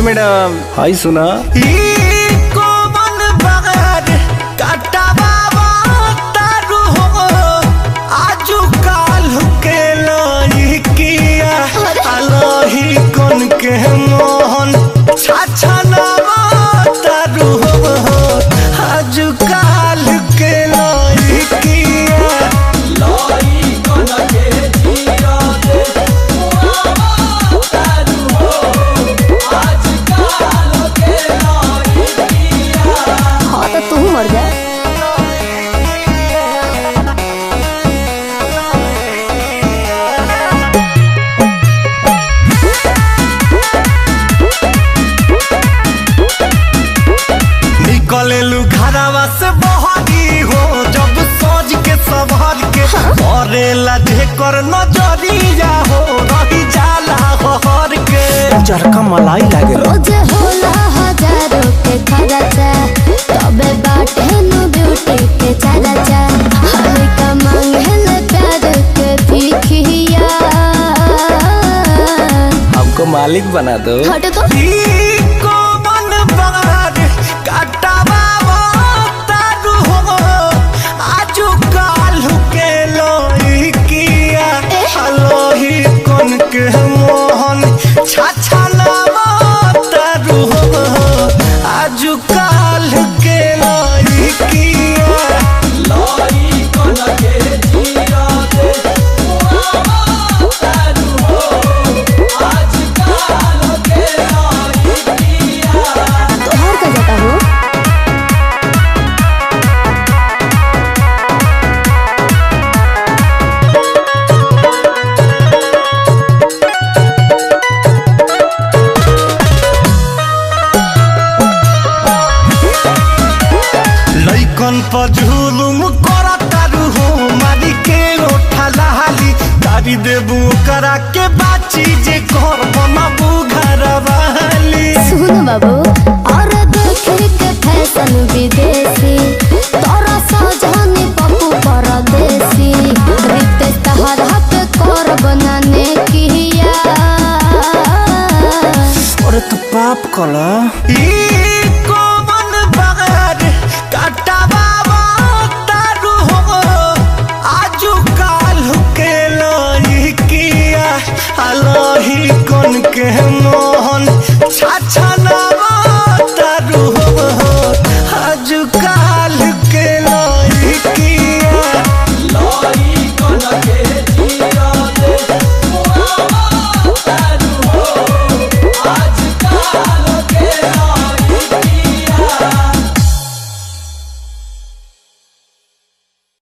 Madam हाय सुना के मोहन छाछा तारू आज काल के तू मर जा। निकलेलू घरवा से बहरी हो जब सोच के सवार के करेला ढेकर नजरिया हो रही जाला हर के चरका मलाई लागे रोजे होला हजारों के खर्चा तबे बाटे नु ब्यूटी के चर्चा हल्का मांगेले प्यार के भिखिया हमको मालिक बना दो हट तो के मोहन छाछा तारू आज काल के लइकन पर झुलुम करा तारू हो मारी के ओठा लहाली तारी देबू करा के बाची जे घर बनाबू घर वाली सुन बाबू और देख के फैशन विदेशी तोरा सजनी पप्पू परदेसी रिते तहर हाथ कर बनाने किया और तू पाप कला I love